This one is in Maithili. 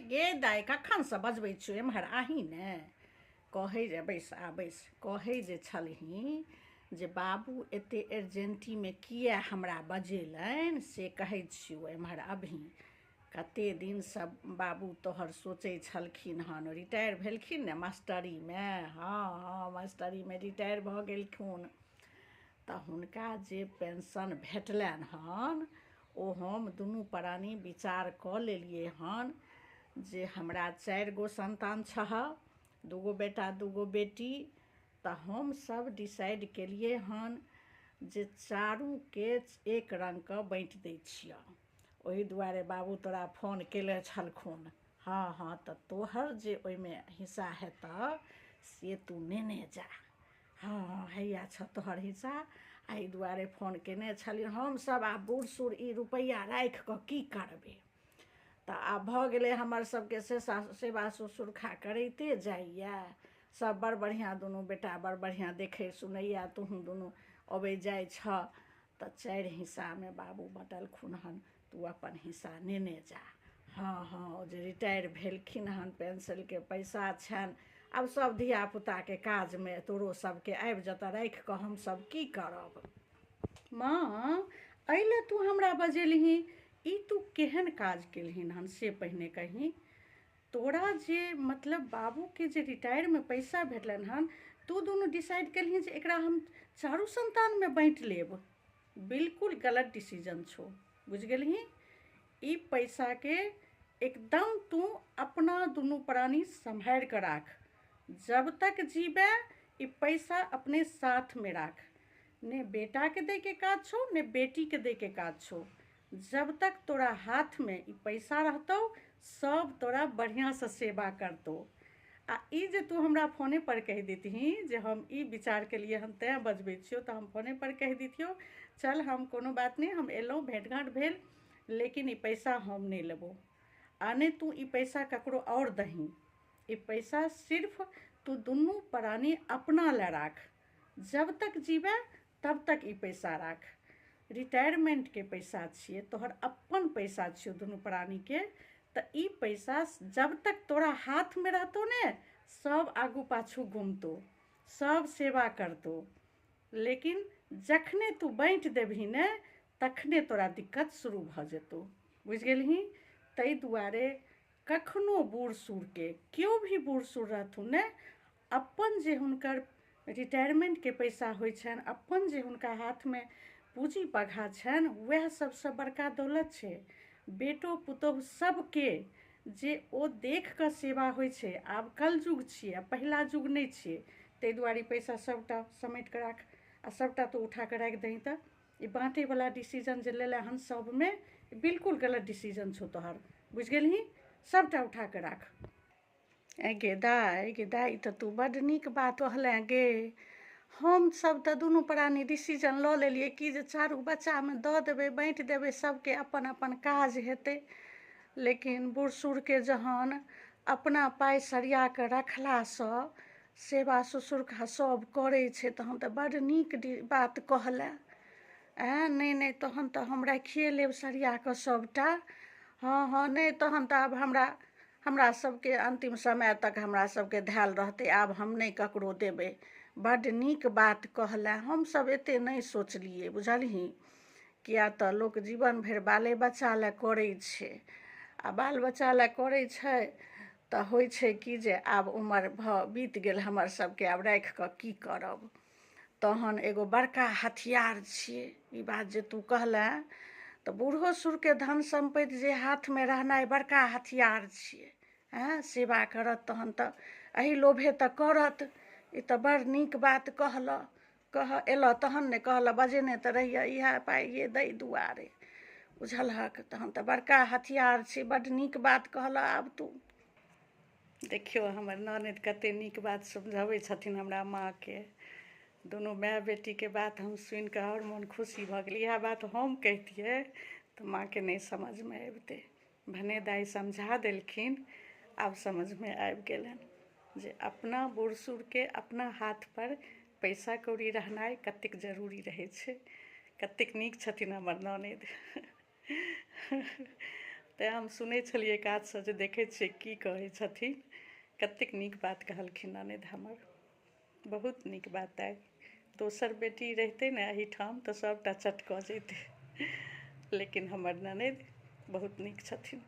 गे दाइ कखनसँ बजबै छियौ एम्हर आही ने कहै जे बैस कहै जे छलही जे बाबू एतेक अर्जेंटीमे किए हमरा बजेलनि से कहै छियौ एम्हर अभी कतेक दिनसँ बाबू तोहर सोचै छलखिन हन रिटायर भेलखिन ने मास्टरीमे हाँ मास्टरीमे रिटायर भऽ गेलखुन तऽ हुनका जे पेंशन भेटलनि हन ओ हम दुनू प्राणी विचार कऽ लेलिए हन जे हमरा 4 गो संतान छह 2 गो बेटा 2 गो बेटी तऽ हम सब डिसाइड केलिए हन जे चारूके एक रङ्गके बाँटि दै छिअ ओहि दुआरे बाबू तोरा फोन केले छलखुन हाँ तऽ तोहर जे ओहिमे हिस्सा हेतऽ से तू नेने जा हाँ हैया छ तोहर हिस्सा एहि दुआरे फोन केने छलियै हमसभ आब बूढ़ सूढ़ ई रुपैआ राखि कऽ की करबै तऽ आब भऽ गेलै हमर सभके सेवा शुश्रूषा करैते जाइए सब बड़ बढ़िआँ दुनू बेटा बड़ बढ़िआँ देखै सुनैए तुहूँ दुनू अबै जाइ छ तऽ 4 हिस्सामे बाबू बँटलखुन हन तू अपन हिस्सा नेने जा हाँ जे रिटायर भेलखिन हन पेंशनके पैसा छनि आब सब धियापुताके काजमे तोरो सबके आबि जेतऽ राखि कऽ हमसभ की करब माँ एहिले तू हमरा बजेलही ई तू केहन काज केलहिन हन से पहिने कही तोरा जे मतलब बाबूके जे रिटायरमे पैसा भेटलनि हन तू दुनू डिसाइड केलही जे एकरा हम 4 संतानमे बाँटि लेब बिल्कुल गलत डिसीजन छौ बुझि गेलही ई पैसाके एकदम तू अपना दुनू प्राणी सम्हारि कऽ राख जब तक जीबे ई पैसा अपने साथ में राख ने बेटा के दे के काज छो ने बेटी के दे के काज छो जब तक तोरा हाथ में ई पैसा रहतौ सब तोरा बढ़िया से सेवा करतौ आ ई जे तू हमरा फोने पर कह देतही जे हम ई विचार के लिए हम तैं बजबै छियौ तऽ हम फोने पर कह दितियौ चल हम कोनो बात नहीं हम एलहुँ भेंट घाट भेल लेकिन ई पैसा हम नहीं लेबो आ नहीं तू ई पैसा ककरो और दही ई पैसा सिर्फ तू दुनू प्राणी अपना ले राख जब तक जीवे तब तक ई पैसा राख रिटायरमेंट के पैसा छिए तोहर अपन पैसा छियो दुनू प्राणी के तऽ ई पैसा जब तक तोरा हाथ में रहतौ ने सब आगू पाछू घूमतौ सब सेवा करतौ लेकिन जखने तू बाँटि देबही ने तखने तोरा दिक्कत शुरू भऽ जेतौ बुझि गेलही ताहि दुआरे कखनो बूढ़ सूढ़के केओ भी बूढ़ सूढ़ रहथुन ने अपन जे हुनकर रिटायरमेंटके पैसा होइ छनि अपन जे हुनका हाथमे पूँजी पघा छनि वएह सबसँ बड़का दौलत छै बेटो पुतोहु सबके जे ओ देख कऽ सेवा होइ छै आब कल युग छियै पहिला युग नहि छियै ताहि दुआरे पैसा सबटा समेट कऽ राख आ सबटा तो उठा कऽ राखि दही तऽ ई बाँटैवला डिसीजन जे लेले हन सबमे बिल्कुल गलत डिसीजन छौ तोहर बुझि गेलही सबटा उठा कऽ राख गे दाइ तऽ तू बड्ड नीक बात कहले गे हम सब तऽ दुनू प्राणी डिसीजन लऽ लेलियै कि जे 4 बच्चामे दऽ देबै बाँटि देबै सबके अपन अपन काज हेतै लेकिन बूढ़ सूढ़के जहन अपना पाइ सरिया कऽ रखलासँ सेवा शुश्रूषा सब करै छै तहन तऽ बड्ड नीक बात कहले नहीं तहन तऽ हम राखिए लेब सरिया कऽ सबटा हाँ नहीं तहन तऽ आब हमरा सबके अंतिम समय तक हमरा सबके धैल रहतै आब हम नहीं ककरो देबै बड्ड नीक बात कहले हम सब एते नहीं सोचलिए बुझलही किया तऽ लोक जीवन भरि बाले बच्चा ले करै छै आ बाल बच्चा ले करै छै तऽ होइ छै कि जे आब उम्र बीत गेल हमर सबके आब राखि कऽ की करब तहन एगो बड़का हथियार छियै ई बात जे तू कहले तऽ बूढ़ो सूढ़के धन सम्पत्ति जे हाथमे रहनाइ बड़का हथियार छियै सेवा करत तहन तऽ एही लोभे तऽ करत ई तऽ बड़ नीक बात एलऽ तहन ने कहलऽ बजेने तऽ रहिए इएह पाइ दै दुआरे बुझलहक तहन तऽ बड़का हथियार छै बड्ड नीक बात कहलऽ आब तू देखियौ हमर ननद कतेक नीक बात समझाबै छथिन हमरा माँके दुनू माय बेटीके बात हम सुनि कऽ आओर मोन खुशी भऽ गेल इएह बात हम कहितियै तऽ माँके नहीं समझमे अबितै भने दाइ समझा देलखिन आब समझमे आबि गेलनि जे अपना बूढ़ सूढ़के अपना हाथ पर पैसा कौड़ी रहनाइ कतेक जरूरी रहै छै कतेक नीक छथिन हमर ननद तेँ हम सुनै छलियै काजसँ जे देखै छियै की कहै छथिन। कतेक नीक बात कहलखिन ननद हमर, बहुत नीक बात आइ। दोसर बेटी रहितै ने एहिठाम तऽ सभटा चट कऽ जैतै, लेकिन हमर ननद बहुत नीक छथिन।